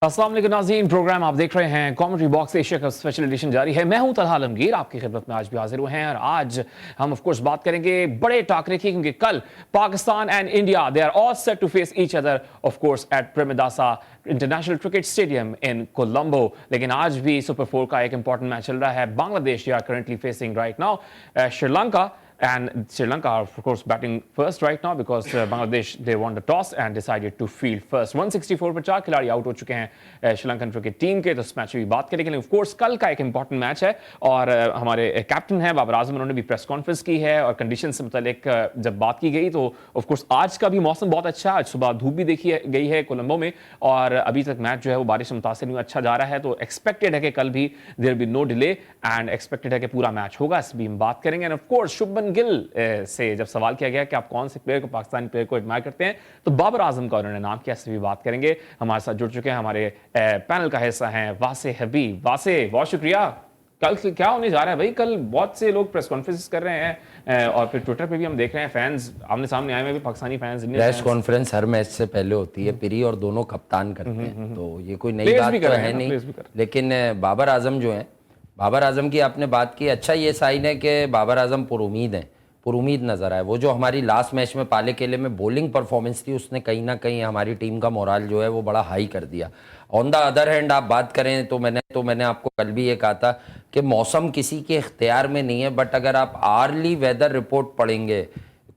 अस्सलाम वालेकुम नाज़रीन, प्रोग्राम आप देख रहे हैं कॉमेंट्री बॉक्स एशिया का स्पेशल एडिशन जारी है। मैं हूं तलहा आलमगीर, आपकी खिदमत में आज भी हाजिर हुए हैं और आज हम ऑफ कोर्स बात करेंगे बड़े टाकरे की, क्योंकि कल Pakistan and India they are all set to face each other of course at Premadasa international cricket stadium in Colombo. लेकिन आज भी सुपर 4 का एक इंपॉर्टेंट मैच चल रहा है। Bangladesh they are currently facing right now Sri Lanka. And Sri Lanka are, of course, batting first right now because Bangladesh, they won the toss and decided to field first. 164 पर 4 खिलाड़ी आउट हो चुके हैं श्रीलंकन क्रिकेट टीम के, तो इस मैच की बात करेंगे। लेकिन ऑफ कोर्स कल का एक इंपॉर्टेंट मैच है और हमारे कैप्टन हैं बाबर आजम, उन्होंने भी प्रेस कॉन्फ्रेंस की है और कंडीशन से मतलब जब बात की गई तो ऑफ कोर्स आज का भी मौसम बहुत अच्छा है। आज सुबह धूप भी देखी गई है कोलंबो में और अभी तक मैच जो है वो बारिश से मुतासिर नहीं, अच्छा जा रहा है। तो एक्सपेक्टेड है कि कल भी there be no delay and expected है कि पूरा मैच होगा, इस भी हम बात करेंगे। End of course Shubman Gill से जब सवाल किया गया कि आप कौन से प्लेयर को, पाकिस्तानी प्लेयर को एडमायर करते हैं, तो बाबर आजम का उन्होंने नाम किया, इससे भी बात करेंगे। हमारे साथ जुड़ चुके हैं हमारे पैनल का हिस्सा हैं वासे हबीब। वासे, बहुत शुक्रिया। कल क्या होने जा रहा है भाई? कल बहुत से लोग प्रेस कॉन्फ्रेंस कर रहे हैं और फिर ट्विटर पे भी हम देख रहे हैं फैंस आमने सामने आए हुए भी, पाकिस्तानी फैंस। प्रेस कॉन्फ्रेंस हर मैच से पहले होती है, पिरी और दोनों कप्तान करते हैं, तो ये कोई नई बात तो है नहीं। लेकिन बाबर आजम जो है, बाबर आजम की आपने बात की, अच्छा ये साइन है कि बाबर आजम पुरुमीद हैं, पुरुमीद नजर आए। वो जो हमारी लास्ट मैच में पाले केले में बॉलिंग परफॉर्मेंस थी, उसने कहीं ना कहीं हमारी टीम का मोराल जो है वो बड़ा हाई कर दिया। ऑन द अदर हैंड आप बात करें तो मैंने आपको कल भी ये कहा था कि मौसम किसी के इख्तियार में नहीं है, बट अगर आप आर्ली वेदर रिपोर्ट पढ़ेंगे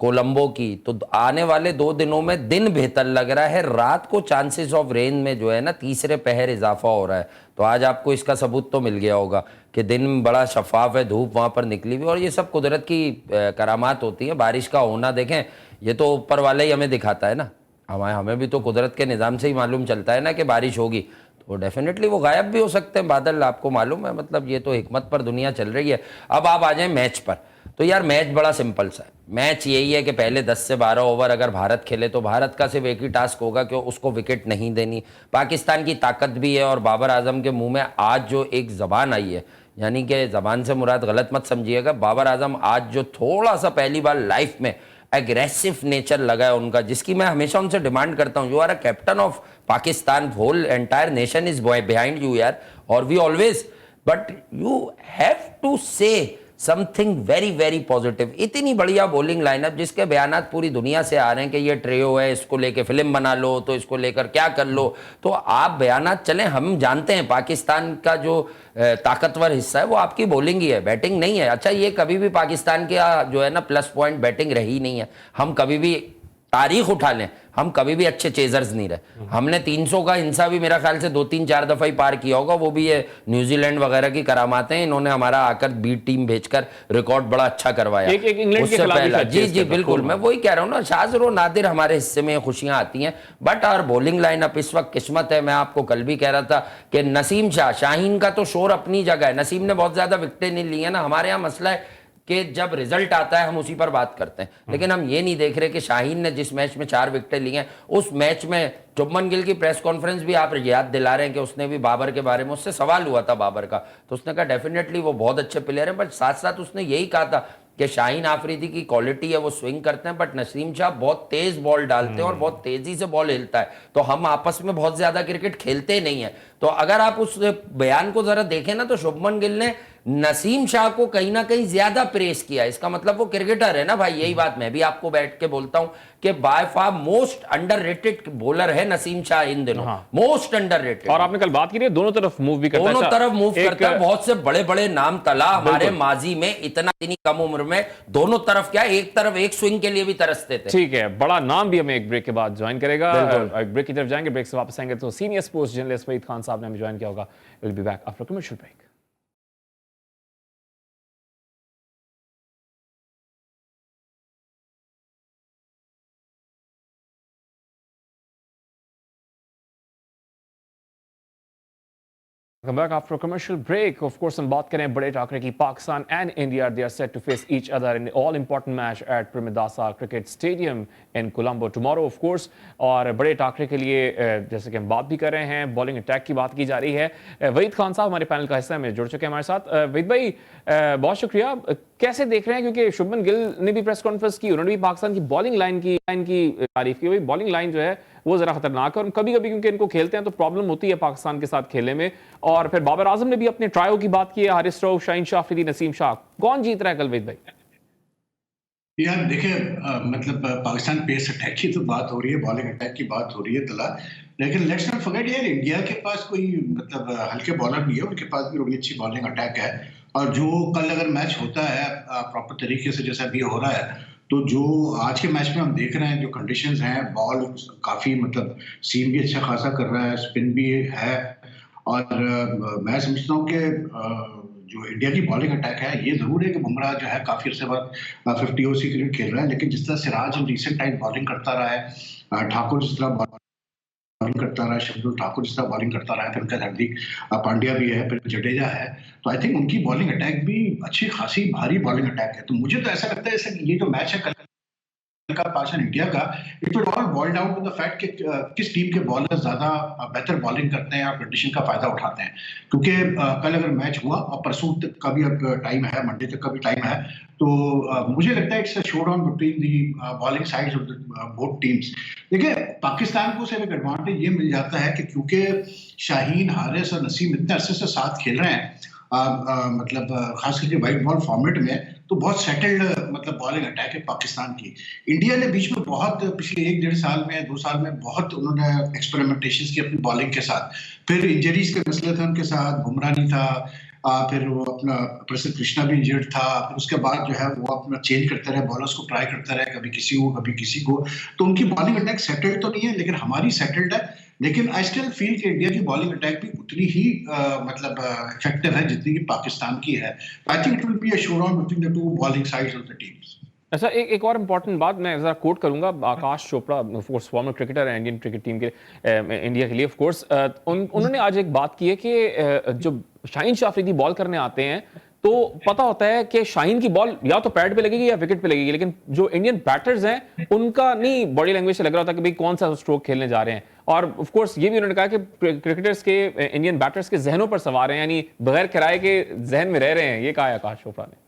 कोलंबो की तो आने वाले 2 दिनों में दिन बेहतर लग रहा है, रात को चांसेस ऑफ रेन में जो है ना तीसरे पहर इजाफा हो रहा है। तो आज आपको इसका सबूत तो मिल गया होगा कि दिन बड़ा शफाफ है, धूप वहां पर निकली हुई, और ये सब कुदरत की करामात होती है। बारिश का होना देखें, ये तो ऊपर वाला ही हमें दिखाता है ना, हमें भी तो कुदरत के निज़ाम से ही मालूम चलता है ना कि बारिश होगी, तो डेफिनेटली वो गायब भी हो सकते हैं बादल, आपको मालूम है। मतलब ये तो हिकमत पर दुनिया चल रही है। अब आप आ जाएं मैच पर, तो यार मैच बड़ा सिंपल सा है। मैच यही है कि पहले 10 से 12 ओवर अगर भारत खेले तो भारत का सिर्फ एक ही टास्क होगा कि उसको विकेट नहीं देनी। पाकिस्तान की ताकत भी है और बाबर आजम के मुंह में आज जो एक जबान आई है, यानी कि जबान से मुराद गलत मत समझिएगा, बाबर आजम आज जो थोड़ा सा पहली बार लाइफ में एग्रेसिव नेचर लगा है उनका, जिसकी मैं हमेशा उनसे डिमांड करता हूं। You are a captain of Pakistan, whole entire nation is behind you यार, और we always, but you have to say something very very positive. इतनी बढ़िया बॉलिंग लाइनअप जिसके बयानात पूरी दुनिया से आ रहे हैं कि ये ट्रेयो है, इसको लेके फिल्म बना लो, तो इसको लेकर क्या कर लो, तो आप बयानात चलें। हम जानते हैं पाकिस्तान का जो ताकतवर हिस्सा है वो आपकी बॉलिंग ही है, बैटिंग नहीं है। अच्छा, ये कभी भी पाकिस्तान के जो है ना प्लस पॉइंट बैटिंग रही नहीं है। हम कभी भी तारीख उठा लें, हम कभी भी अच्छे चेजर्स नहीं रहे। हमने 300 का हिंसा भी मेरा ख्याल से 2-3-4 दफा ही पार किया होगा, वो भी ये न्यूजीलैंड वगैरह की करामातें हैं। इन्होंने हमारा आकर बी टीम भेजकर रिकॉर्ड बड़ा अच्छा करवाया उससे पहला। जी जी बिल्कुल, मैं वही कह रहा हूँ ना, शाज़ और नादिर हमारे हिस्से में खुशियां आती हैं, बट और बॉलिंग लाइनअप इस वक्त किस्मत है। मैं आपको कल भी कह रहा था कि नसीम शाह, शाहीन का तो शोर अपनी जगह है, नसीम ने बहुत ज्यादा विकेटें नहीं ली है ना। हमारे यहाँ मसला है कि जब रिजल्ट आता है हम उसी पर बात करते हैं, लेकिन हम ये नहीं देख रहे कि शाहीन ने जिस मैच में 4 विकेटें ली हैं, उस मैच में शुभमन गिल की प्रेस कॉन्फ्रेंस भी आप याद दिला रहे हैं कि उसने भी बाबर के बारे में, उससे सवाल हुआ था बाबर का, तो उसने कहा डेफिनेटली वो बहुत अच्छे प्लेयर हैं, बट साथ साथ उसने यही कहा था कि शाहीन आफरीदी की क्वालिटी है, वो स्विंग करते हैं, बट नसीम शाह बहुत तेज बॉल डालते हैं और बहुत तेजी से बॉल हिलता है, तो हम आपस में बहुत ज्यादा क्रिकेट खेलते नहीं है। तो अगर आप उस बयान को जरा देखें ना, तो शुभमन गिल ने नसीम शाह को कहीं ना कहीं ज्यादा प्रेस किया। इसका मतलब वो क्रिकेटर है ना भाई, यही बात मैं भी आपको बैठ के बोलता हूं कि by far most underrated bowler है नसीम शाह इन दिनों, मोस्ट अंडररेटेड। और आपने कल बात की दोनों तरफ मूव भी करता है, दोनों तरफ मूव करता है, बहुत से बड़े बड़े नाम तला हमारे माजी में, इतनी कम उम्र में दोनों तरफ, क्या एक तरफ एक स्विंग के लिए भी तरसते थे। ठीक है, बड़ा नाम भी हमें एक ब्रेक के बाद ज्वाइन करेगा। एक ब्रेक की तरफ जाएंगे, ब्रेक से वापस आएंगे तो senior sports journalist Waheed Khan साहब ने हमें ज्वाइन किया होगा। Will be back after commercial break. Welcome back after a commercial break. Of course, हम बात करें बड़े टाकरे की। Pakistan and India they are set to face each other in all important match at Premadasa cricket stadium in Colombo tomorrow of course. और बड़े टाकरे के लिए जैसे कि हम बात भी कर रहे हैं, बॉलिंग अटैक की बात की जा रही है। वहीद खान साहब हमारे पैनल का हिस्सा में जुड़ चुके हैं हमारे साथ। वहीद भाई बहुत शुक्रिया। कैसे देख रहे हैं, क्योंकि शुभमन गिल ने भी प्रेस कॉन्फ्रेंस की, उन्होंने भी पाकिस्तान की बॉलिंग लाइन की तारीफ की। बॉलिंग लाइन जो है वो ज़रा खतरनाक है। और कभी कभी क्योंकि इनको खेलते हैं तो प्रॉब्लम होती है पाकिस्तान के साथ खेलने में। और फिर बाबर आजम ने भी अपने ट्रायो की बात की है, हारिस रऊफ, शाहीन शाह अफरीदी, नसीम शाह, कौन जीत रहा है कलवेद भाई? यार देखिए, मतलब पाकिस्तान पेस अटैक की तो बात हो रही है, बॉलिंग अटैक की बात हो रही है तला। लेकिन लेट्स नॉट फॉरगेट यार, इंडिया के पास कोई मतलब हल्के बॉलर नहीं है, उनके पास भी बड़ी अच्छी बॉलिंग अटैक है। और जो कल अगर मैच होता है प्रॉपर तरीके से जैसा अभी हो रहा है, तो जो आज के मैच में हम देख रहे हैं, जो कंडीशंस हैं, बॉल काफी मतलब सीम भी अच्छा खासा कर रहा है, स्पिन भी है। और मैं समझता हूँ कि जो इंडिया की बॉलिंग अटैक है, ये जरूर है कि बुमराह जो है काफी अर्से बाद 50 ओवर क्रिकेट खेल रहा है, लेकिन जिस तरह Siraj in recent time bowling करता रहा है, ठाकुर जिस तरह बॉलिंग करता रहा है, शार्दुल ठाकुर जिस तरह बॉलिंग करता रहा है, फिर उनका हार्दिक पांड्या भी है, फिर जडेजा है, तो आई थिंक उनकी बॉलिंग अटैक भी अच्छी खासी भारी बॉलिंग अटैक है। तो मुझे तो ऐसा लगता है जैसे ये जो मैच है कल का पाकिस्तान इंडिया का, it will all boil down to the fact कि किस टीम के बॉलर ज्यादा बेहतर बॉलिंग करते हैं और कंडीशन का फायदा उठाते हैं। क्योंकि कल अगर मैच हुआ और परसों तक का भी अब टाइम है, मंडे तक का भी टाइम है, तो मुझे लगता है it's a showdown between the bowling sides of both teams. देखिए, पाकिस्तान को सिर्फ एक एडवांटेज ये मिल जाता है कि क्योंकि शाहीन, हारिस और नसीम इतने अरसे से साथ खेल रहे हैं, मतलब खास करके व्हाइट बॉल फॉर्मेट में, तो बहुत सेटल्ड मतलब बॉलिंग अटैक है पाकिस्तान की। इंडिया ने बीच में बहुत पिछले 1-1.5 साल में, 2 साल में बहुत उन्होंने एक्सपेरिमेंटेशंस की अपनी बॉलिंग के साथ। फिर इंजरीज के मसले थे उनके साथ, बुमराह नहीं था, फिर वो अपना प्रसिद्ध कृष्णा भी इंजर्ड था, फिर उसके बाद जो है वो अपना चेंज करते रहे, बॉलर्स को ट्राई करते रहे, कभी किसी को कभी किसी को। तो उनकी बॉलिंग अटैक सेटल्ड तो नहीं है, लेकिन हमारी सेटल्ड है। लेकिन आई स्टिल फील कि इंडिया की बॉलिंग अटैक भी उतनी ही मतलब इफेक्टिव है जितनी कि पाकिस्तान की है। I think it will be a showdown between the two bowling sides of the teams. अच्छा, एक और इम्पॉर्टेंट बात मैं ज़रा कोट करूंगा, Aakash Chopra of course former cricketer है इंडियन क्रिकेट टीम के इंडिया के लिए ऑफ कोर्स, उन्होंने आज एक बात की है कि जो शाहीन शाह अफरीदी बॉल करने आते हैं तो पता होता है कि शाहीन की बॉल या तो पैड पे लगेगी या विकेट पे लगेगी, लेकिन जो इंडियन बैटर्स हैं उनका नहीं बॉडी लैंग्वेज से लग रहा होता कि भाई कौन सा स्ट्रोक खेलने जा रहे हैं। और ऑफ कोर्स ये भी उन्होंने कहा कि क्रिकेटर्स के, इंडियन बैटर्स के जहनों पर सवार हैं, यानी बगैर किराए के जहन में रह रहे हैं, ये कहा है आकाश चोपड़ा ने।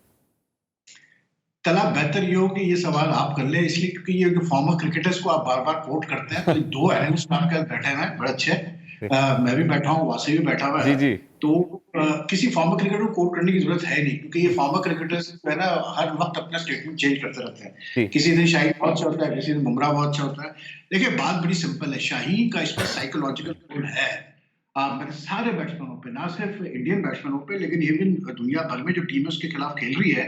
तला बेहतर ये हो कि ये सवाल आप कर ले, इसलिए क्योंकि ये जो फॉर्मर क्रिकेटर्स को आप बार बार कोट करते हैं, तो दो एनालिस्ट आपके बैठे हुए हैं बड़े अच्छे, मैं भी बैठा हूँ, वासी भी बैठा हुआ जी है। जी। तो किसी फॉर्मर क्रिकेटर को कोट करने की जरूरत है नहीं, क्योंकि ये फॉर्मर क्रिकेटर्स जो है ना, हर वक्त अपना स्टेटमेंट चेंज करते रहते हैं। किसी दिन शाहीन बहुत अच्छा होता है, किसी दिन बुमराह बहुत अच्छा होता है। देखिए, बात बड़ी सिंपल है, शाहीन का इसमें साइकोलॉजिकल रोल है। मतलब सारे बैट्समैनों पे, ना सिर्फ इंडियन बैट्समैनों पे, लेकिन इवन दुनिया भर में जो टीमें उसके खिलाफ खेल रही है,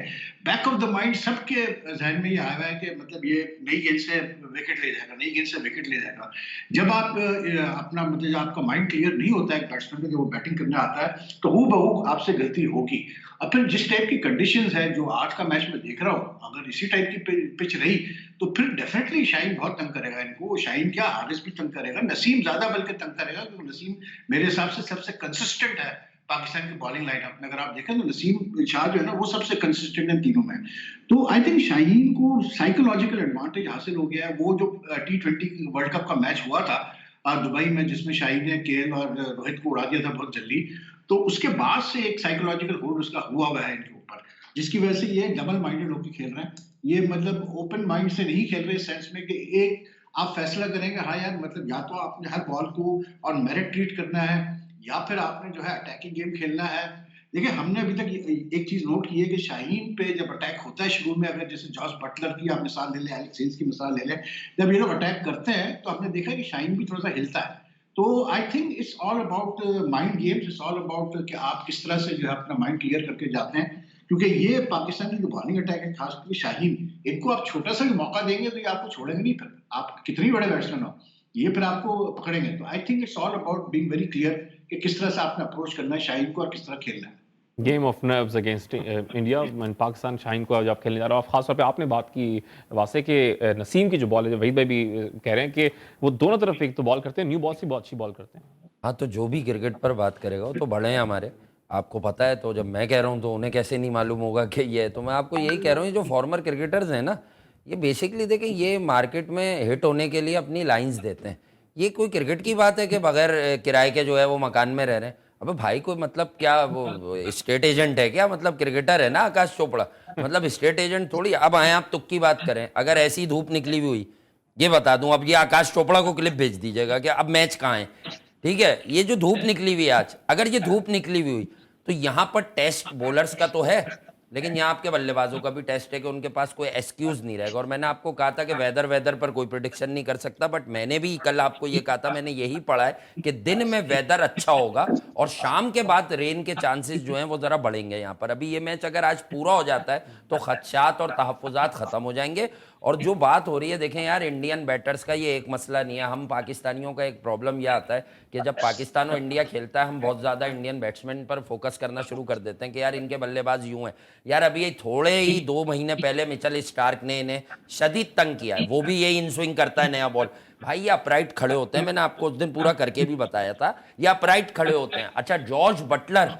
बैक ऑफ द माइंड सबके जहन में ये आया हुआ है कि मतलब ये नई गेंद से विकेट ले जाएगा, नई गेंद से विकेट ले जाएगा। जब आप अपना मतलब जब आपका माइंड क्लियर नहीं होता है बैट्समैन का, जब वो बैटिंग करने आता है, तो हूबहू आपसे गलती होगी। अब फिर जिस टाइप की कंडीशंस है जो आज का मैच में देख रहा हूँ, अगर इसी टाइप की पिच रही तो फिर डेफिनेटली शाहीन बहुत तंग करेगा इनको। शाहीन क्या, हारिस भी तंग करेगा, नसीम ज्यादा बल्कि तंग करेगा, क्योंकि नसीम मेरे हिसाब से सबसे कंसिस्टेंट है पाकिस्तान की बॉलिंग लाइनअप में। अगर आप देखें तो नसीम शाह जो है ना, वो सबसे कंसिस्टेंट है तीनों में। तो आई थिंक शाहीन को साइकोलॉजिकल एडवांटेज हासिल हो गया है। वो जो T20 वर्ल्ड कप का मैच हुआ था दुबई में, जिसमें शाहीन ने केएल और रोहित को उड़ा दिया था बहुत जल्दी, तो उसके बाद से एक साइकोलॉजिकल होल्ड उसका हुआ है इनके ऊपर, जिसकी वजह से ये डबल माइंडेड होकर खेल रहे हैं। ये मतलब ओपन माइंड से नहीं खेल रहे, सेंस में कि एक आप फैसला करेंगे, हाँ यार मतलब या तो आपने हर बॉल को और मेरिट ट्रीट करना है, या फिर आपने जो है अटैकिंग गेम खेलना है। देखिए, हमने अभी तक एक चीज नोट की है कि शाहीन पे जब अटैक होता है शुरू में, अगर जैसे जॉस बटलर की आप मिसाल ले लें, एलेक्स हेल्स की मिसाल ले लें, जब ये लोग अटैक करते हैं तो आपने देखा कि शाहीन भी थोड़ा सा हिलता है। तो I think it's all about mind games, it's all about कि आप किस तरह से जो है अपना माइंड क्लियर करके जाते हैं। क्योंकि ये पाकिस्तान की जो बॉलिंग अटैक है, खासकर शाहीन, इनको आप छोटा सा भी मौका देंगे तो ये आपको छोड़ेंगे नहीं। फिर आप कितनी बड़े बैट्समैन हो, ये फिर आपको पकड़ेंगे। तो I think it's all about being very clear कि किस तरह से आपने अप्रोच करना है शाहीन को और किस तरह खेलना है। Game of nerves against India and Pakistan, Shaheen को जब खेलने जा रहा है। और खासतौर पे आपने बात की वासे के नसीम की जो बॉल है, वहीद भाई भी कह रहे हैं कि वो दोनों तरफ एक तो बॉल करते हैं, न्यू बॉल से बहुत अच्छी बॉल करते हैं। हाँ, तो जो भी क्रिकेट पर बात करेगा वो तो बड़े हैं हमारे, आपको पता है। तो जब मैं कह रहा हूँ तो उन्हें कैसे नहीं मालूम होगा कि ये है। तो मैं आपको यही कह रहा हूँ, ये जो फॉर्मर क्रिकेटर्स हैं ना, ये बेसिकली देखें, ये मार्केट में हिट होने के लिए अपनी लाइंस देते हैं। ये कोई क्रिकेट की बात है कि बगैर किराए के जो है वो मकान में रह रहे हैं? अबे भाई, कोई मतलब क्या वो स्टेट एजेंट है क्या? मतलब क्रिकेटर है ना आकाश चोपड़ा, मतलब स्टेट एजेंट थोड़ी। अब आए आप तुक की बात करें, अगर ऐसी धूप निकली हुई ये बता दूं। अब ये आकाश चोपड़ा को क्लिप भेज दीजिएगा कि अब मैच कहाँ है, ठीक है। ये जो धूप निकली हुई है आज, अगर ये धूप निकली हुई तो यहां पर टेस्ट बॉलर्स का तो है, लेकिन यहाँ आपके बल्लेबाजों का भी टेस्ट है कि उनके पास कोई एक्सक्यूज नहीं रहेगा। और मैंने आपको कहा था कि वेदर पर कोई प्रिडिक्शन नहीं कर सकता, बट मैंने भी कल आपको ये कहा था, मैंने यही पढ़ा है कि दिन में वेदर अच्छा होगा और शाम के बाद रेन के चांसेस जो हैं वो जरा बढ़ेंगे यहाँ पर। अभी ये मैच अगर आज पूरा हो जाता है तो खदशात और तहफ़्फ़ुज़ात खत्म हो जाएंगे। और जो बात हो रही है, देखें यार, इंडियन बैटर्स का ये एक मसला नहीं है। हम पाकिस्तानियों का एक प्रॉब्लम यह आता है कि जब पाकिस्तान और इंडिया खेलता है, हम बहुत ज़्यादा इंडियन बैट्समैन पर फोकस करना शुरू कर देते हैं कि यार इनके बल्लेबाज यूं हैं। यार अभी ये थोड़े ही 2 महीने पहले मिचेल स्टार्क ने इन्हें शदीद तंग किया है, वो भी यही इन स्विंग करता है नया बॉल। भाई ये अपराइट खड़े होते हैं, मैंने आपको उस दिन पूरा करके भी बताया था, ये अपराइट खड़े होते हैं। अच्छा, जॉर्ज बटलर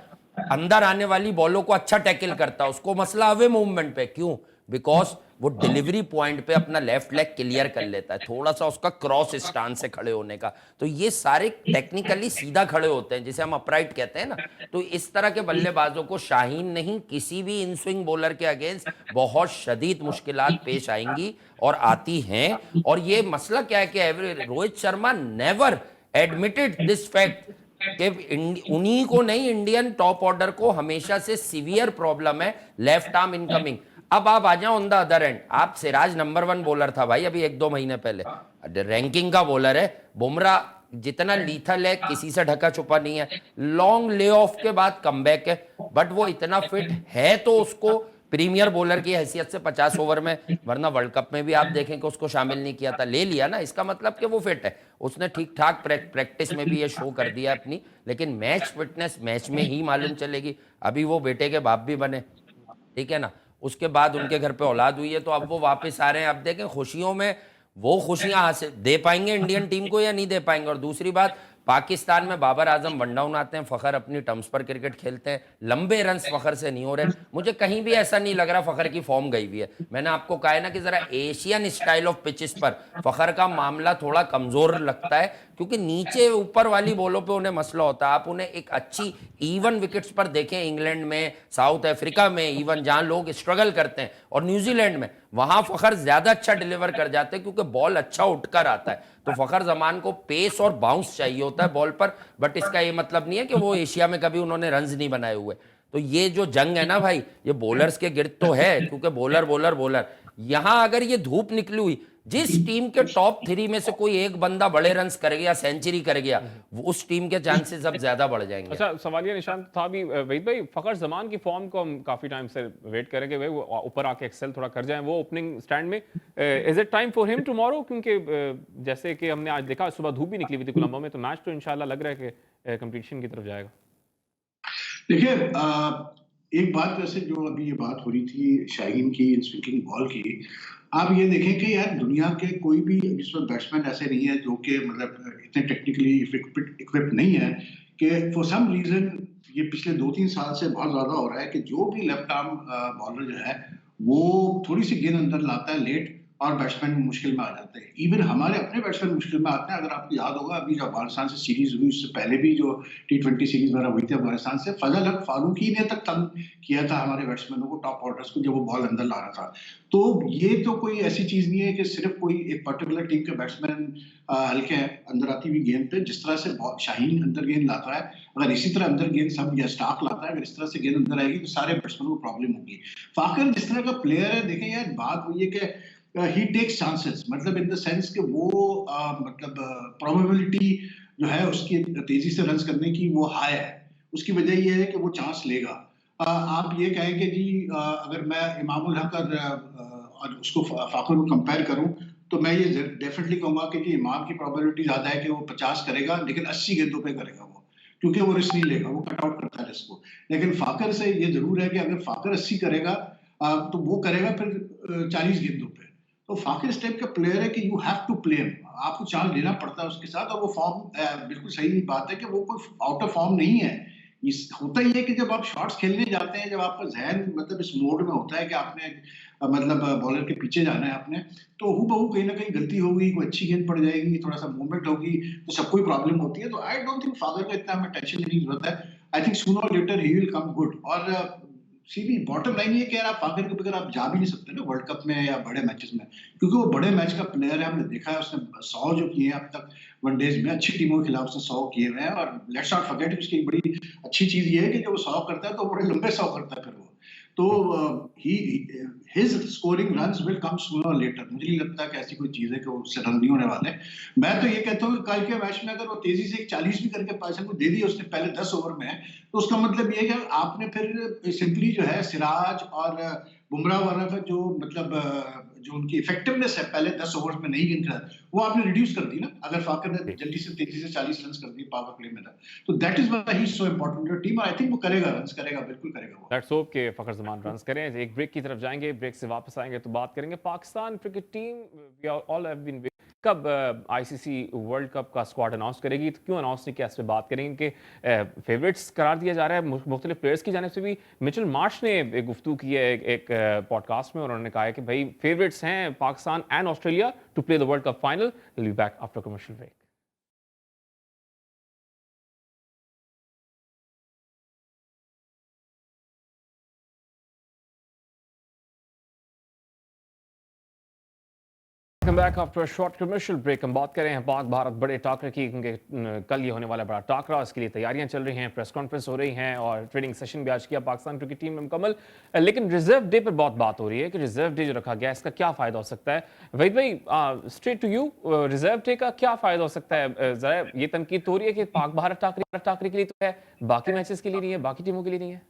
अंदर आने वाली बॉलों को अच्छा टैकल करता है, उसको मसला अवे मूवमेंट पे, क्यों? बिकॉज वो डिलीवरी पॉइंट पे अपना लेफ्ट लेग क्लियर कर लेता है, थोड़ा सा उसका क्रॉस स्टांस से खड़े होने का। तो ये सारे टेक्निकली सीधा खड़े होते हैं, जिसे हम अपराइट कहते हैं ना। तो इस तरह के बल्लेबाजों को शाहीन नहीं, किसी भी इन स्विंग बॉलर के अगेंस्ट बहुत शदीद मुश्किलात पेश आएंगी और आती हैं। और ये मसला क्या है कि Rohit Sharma never admitted this fact कि उन्हीं को नहीं, इंडियन टॉप ऑर्डर को हमेशा से सीवियर प्रॉब्लम है लेफ्ट आर्म इनकमिंग। अब आप आ जाओ ऑन द अदर एंड, आप सिराज नंबर 1 बॉलर था भाई अभी 1-2 महीने पहले, रैंकिंग का बॉलर है। बुमराह जितना लीथल है, किसी से ढका छुपा नहीं है। लॉन्ग ले ऑफ के बाद कमबैक है, बट वो इतना फिट है तो उसको प्रीमियर बॉलर की हैसियत से 50 ओवर में, वरना वर्ल्ड कप में भी आप देखें कि उसको शामिल नहीं किया था, ले लिया ना, इसका मतलब कि वो फिट है। उसने ठीक ठाक प्रैक्टिस में भी ये शो कर दिया अपनी, लेकिन मैच फिटनेस मैच में ही मालूम चलेगी। अभी वो बेटे के बाप भी बने, ठीक है ना, उसके बाद उनके घर पे औलाद हुई है, तो अब वो वापस आ रहे हैं। अब देखें खुशियों में वो खुशियां हासिल दे पाएंगे इंडियन टीम को या नहीं दे पाएंगे। और दूसरी बात, पाकिस्तान में बाबर आजम वन डाउन आते हैं, फखर अपनी टर्म्स पर क्रिकेट खेलते हैं, लंबे रन्स फखर से नहीं हो रहे। मुझे कहीं भी ऐसा नहीं लग रहा फखर की फॉर्म गई हुई है। मैंने आपको कहा है ना कि जरा एशियन स्टाइल ऑफ पिचेस पर फखर का मामला थोड़ा कमजोर लगता है, क्योंकि नीचे ऊपर वाली बॉलों पे उन्हें मसला होता है। आप उन्हें एक अच्छी इवन विकेट्स पर देखें, इंग्लैंड में, साउथ अफ्रीका में, इवन जहां लोग स्ट्रगल करते हैं, और न्यूजीलैंड में, वहां फखर ज्यादा अच्छा डिलीवर कर जाते हैं क्योंकि बॉल अच्छा उठकर आता है। तो फखर जमान को पेस और बाउंस चाहिए होता है बॉल पर, बट इसका ये मतलब नहीं है कि वो एशिया में कभी उन्होंने रन्स नहीं बनाए हुए। तो ये जो जंग है ना भाई, ये बॉलर्स के गिर्द तो है, क्योंकि बॉलर यहां अगर ये धूप निकली हुई, जिस टीम के टॉप 3 में से कोई एक बंदा बड़े रन्स कर गया, सेंचुरी कर गया, उस टीम के चांसेस अब ज्यादा बढ़ जाएंगे। अच्छा, सवालिया निशान था भी वहीद भाई, फखर जमान की फॉर्म को हम काफी टाइम से वेट करेंगे, भाई वो ऊपर आके एक्सेल थोड़ा कर जाएं वो ओपनिंग स्टैंड में। Is it time for him tomorrow? क्योंकि जैसे कि हमने आज देखा, सुबह धूप भी निकली हुई थी कोलंबो में, तो मैच तो इंशाल्लाह लग रहा है कि कंपटीशन की तरफ जाएगा। देखिए, एक बात वैसे जो अभी ये बात हो रही थी शाहीन की स्विंगिंग बॉल की, आप ये देखें कि यार दुनिया के कोई भी इस वक्त बैट्समैन ऐसे नहीं है जो कि मतलब इतने टेक्निकली इक्विप्ड नहीं है कि फॉर सम रीजन ये पिछले 2-3 साल से बहुत ज्यादा हो रहा है कि जो भी लेफ्ट आर्म बॉलर जो है वो थोड़ी सी गेंद अंदर लाता है लेट, और बैट्समैन मुश्किल में आ जाते हैं। इवन हमारे अपने बैट्समैन मुश्किल में आते हैं। अगर आपको याद होगा, अभी जब अफगानिस्तान से सीरीज हुई, उससे पहले भी जो T20 सीरीज वगैरह हुई थी अफगानिस्तान से, फजल हक फारूकी ने तक तंग किया था हमारे बैट्समैनों को, टॉप ऑर्डर्स को, जब वो बॉल अंदर ला रहा था। तो ये तो कोई ऐसी चीज नहीं है कि सिर्फ कोई एक पर्टिकुलर टीम के बैट्समैन हल्के हैं अंदर आती हुई गेंद पे। जिस तरह से शाहीन अंदर गेंद लाता है, अगर इसी तरह अंदर गेंद सब या स्टार्क लाता है, अगर इस तरह से गेंद अंदर आएगी तो सारे बैट्समैनों को प्रॉब्लम होगी। फाकर जिस तरह का प्लेयर है, देखें यार बात हुई है कि ही टेक्स चांसेस, मतलब इन द सेंस कि वो मतलब प्रोबेबिलिटी जो है उसकी तेजी से रन्स करने की वो हाई है। उसकी वजह ये है कि वो चांस लेगा। आप ये कहें कि जी अगर मैं इमाम उल हक और उसको फाकर को कंपेयर करूं, तो मैं ये डेफिनेटली कहूंगा कि जी इमाम की प्रोबेबिलिटी ज्यादा है कि वो 50 करेगा, लेकिन 80 गेंदों पे करेगा वो, क्योंकि वो रिस्क नहीं लेगा, वो कट आउट करता है रिस्क को। लेकिन फाकर से ये जरूर है कि अगर फाकर 80 करेगा तो वो करेगा फिर 40 गेंदों पे। तो फाकिर इस टाइप का प्लेयर है कि यू हैव टू प्ले, आपको चांस लेना पड़ता है उसके साथ। और वो फॉर्म बिल्कुल सही बात है कि वो कोई आउट ऑफ फॉर्म नहीं है। होता ही है कि जब आप शॉट्स खेलने जाते हैं, जब आपका जहन मतलब इस मोड में होता है कि आपने मतलब बॉलर के पीछे जाना है आपने, तो हूबहू कहीं ना कहीं गलती होगी, कोई अच्छी गेंद पड़ जाएगी, थोड़ा सा मूवमेंट होगी, तो सबको ही प्रॉब्लम होती है। तो आई डोंट थिंक फादर को इतना हमें टेंशन लेने की जरूरत है। आई थिंक सूनर और later he will come good. और सीधी बॉटम लाइन ये है कि यार आप फाकिर के बगैर आप जा भी नहीं सकते ना वर्ल्ड कप में या बड़े मैचेस में, क्योंकि वो बड़े मैच का प्लेयर है। हमने देखा है उसने 100 जो किए हैं अब तक वनडेज में, अच्छी टीमों के खिलाफ उसने 100 किए हुए हैं। और लेट्स नॉट फॉरगेट उसकी एक बड़ी अच्छी चीज ये है कि जब वो 100 करता है तो बड़े लंबे 100 करता है फिर वो। तो his scoring runs will come sooner और लेटर। मुझे नहीं लगता कि ऐसी कोई चीज है कि उससे रन नहीं होने वाले। मैं तो ये कहता हूँ कि कल के मैच में अगर वो तेजी से 40 भी करके पाकिस्तान को दे दी उसने पहले 10 ओवर में, तो उसका मतलब ये है कि आपने फिर सिंपली जो है सिराज और बुमराह वाला का जो मतलब जो उनकी इफेक्टिवनेस है पहले 10 ओवर में नहीं गिनकर, वो आपने रिड्यूस कर दी ना। अगर फाकर ने जल्दी से तेजी से 40 रन कर दिए पावर प्ले में था, तो that is why he is so important your team. और आई थिंक वो करेगा, रन्स करेगा, बिल्कुल करेगा वो। लेट्स होप कि फखर जमान रन्स करें। एक ब्रेक की तरफ जाएंगे, ब्रेक से वापस आएंगे तो बात करेंगे Pakistan cricket team. We all have been कब आईसीसी वर्ल्ड कप का स्क्वाड अनाउंस करेगी, तो क्यों अनाउंस नहीं किया, इस पे बात करेंगे कि फेवरेट्स करार दिया जा रहा है मुख्तलिफ प्लेयर्स की जानिब से भी। मिचेल मार्श ने एक गुफ्तगू की है एक पॉडकास्ट में, और उन्होंने कहा है कि भाई फेवरेट्स हैं Pakistan and Australia to play the world cup final. Will be back after commercial break. Welcome back after a short commercial break. हम बात कर रहे हैं पाक भारत बड़े टाकरे की, क्योंकि कल ये होने वाला बड़ा टाकरा, इसके लिए तैयारियां चल रही हैं, प्रेस कॉन्फ्रेंस हो रही हैं और ट्रेनिंग सेशन भी आज किया पाकिस्तान क्रिकेट टीम में मुकम्मल। लेकिन रिजर्व डे पर बहुत बात हो रही है कि रिजर्व डे जो रखा गया इसका क्या फ़ायदा हो सकता है। वहीद भाई, straight to you, reserve day का क्या फ़ायदा हो सकता है? ज़रा ये तनकीद तो हो रही है कि पाक भारत टाकरे के लिए तो है, बाकी मैचेस के लिए नहीं है, बाकी टीमों के लिए नहीं है।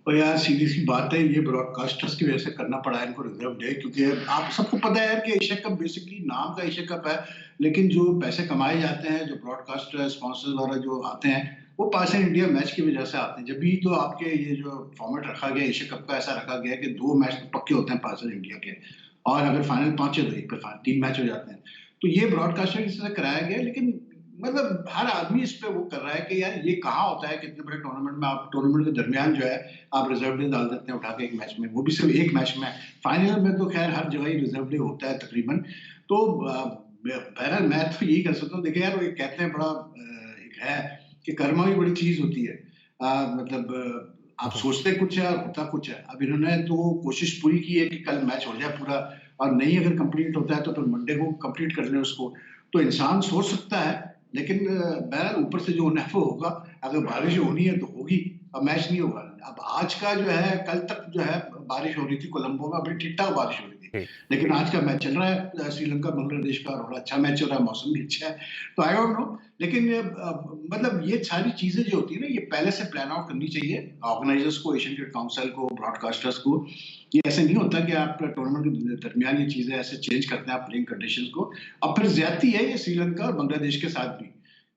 और यार सीधी सी बात है, ये ब्रॉडकास्टर्स की वजह से करना पड़ा है इनको रिजर्व डे, क्योंकि आप सबको पता है यार कि एशिया कप बेसिकली नाम का एशिया कप है, लेकिन जो पैसे कमाए जाते हैं, जो ब्रॉडकास्टर स्पॉन्सर्स वगैरह जो आते हैं, वो पाकिस्तान इंडिया मैच की वजह से आते हैं। जब भी तो आपके ये जो फॉर्मेट रखा गया एशिया कप का, ऐसा रखा गया कि 2 मैच तो पक्के होते हैं पाकिस्तान इंडिया के, और अगर फाइनल पहुंचे तो एक पे 3 मैच हो जाते हैं। तो ये ब्रॉडकास्टर की वजह से कराया गया, लेकिन मतलब हर आदमी इस पे वो कर रहा है कि यार ये कहाँ होता है, कितने बड़े टूर्नामेंट में आप टूर्नामेंट के दरमियान जो है आप रिजर्व डे डाल देते हैं उठा के एक मैच में, वो भी सिर्फ एक मैच में। फाइनल में तो खैर हर जगह ही रिजर्व डे होता है तकरीबन। तो बहरहाल मैं तो यही कर सकता हूँ। देखिए यार, वो एक कहते हैं बड़ा एक है कि कर्मा भी बड़ी चीज होती है। मतलब आप सोचते कुछ है और होता कुछ है। अब इन्होंने तो कोशिश पूरी की है कि कल मैच हो जाए पूरा, और नहीं अगर कंप्लीट होता है तो फिर मंडे को कंप्लीट कर लें उसको। तो इंसान सोच सकता है, लेकिन बहरहाल ऊपर से जो होना है वो होगा। अगर बारिश होनी है तो होगी, अब मैच नहीं होगा। अब आज का जो है, कल तक जो है बारिश हो रही थी कोलंबो में, बड़ी ठीक ठाक बारिश हो रही थी, लेकिन आज का मैच चल रहा है श्रीलंका बांग्लादेश का, बड़ा अच्छा मैच चल रहा है, मौसम भी अच्छा है। तो आई डोंट नो, लेकिन मतलब ये सारी चीजें जो होती है ना, ये पहले से प्लान आउट करनी चाहिए ऑर्गेनाइजर्स को, एशियन क्रिकेट काउंसिल को, ब्रॉडकास्टर्स को। ये ऐसे नहीं होता कि आप टूर्नामेंट के दरमियान ये चीजें ऐसे चेंज करते हैं आप प्लेइंग कंडीशंस को। अब फिर ज्यादती है ये श्रीलंका और बांग्लादेश के साथ भी,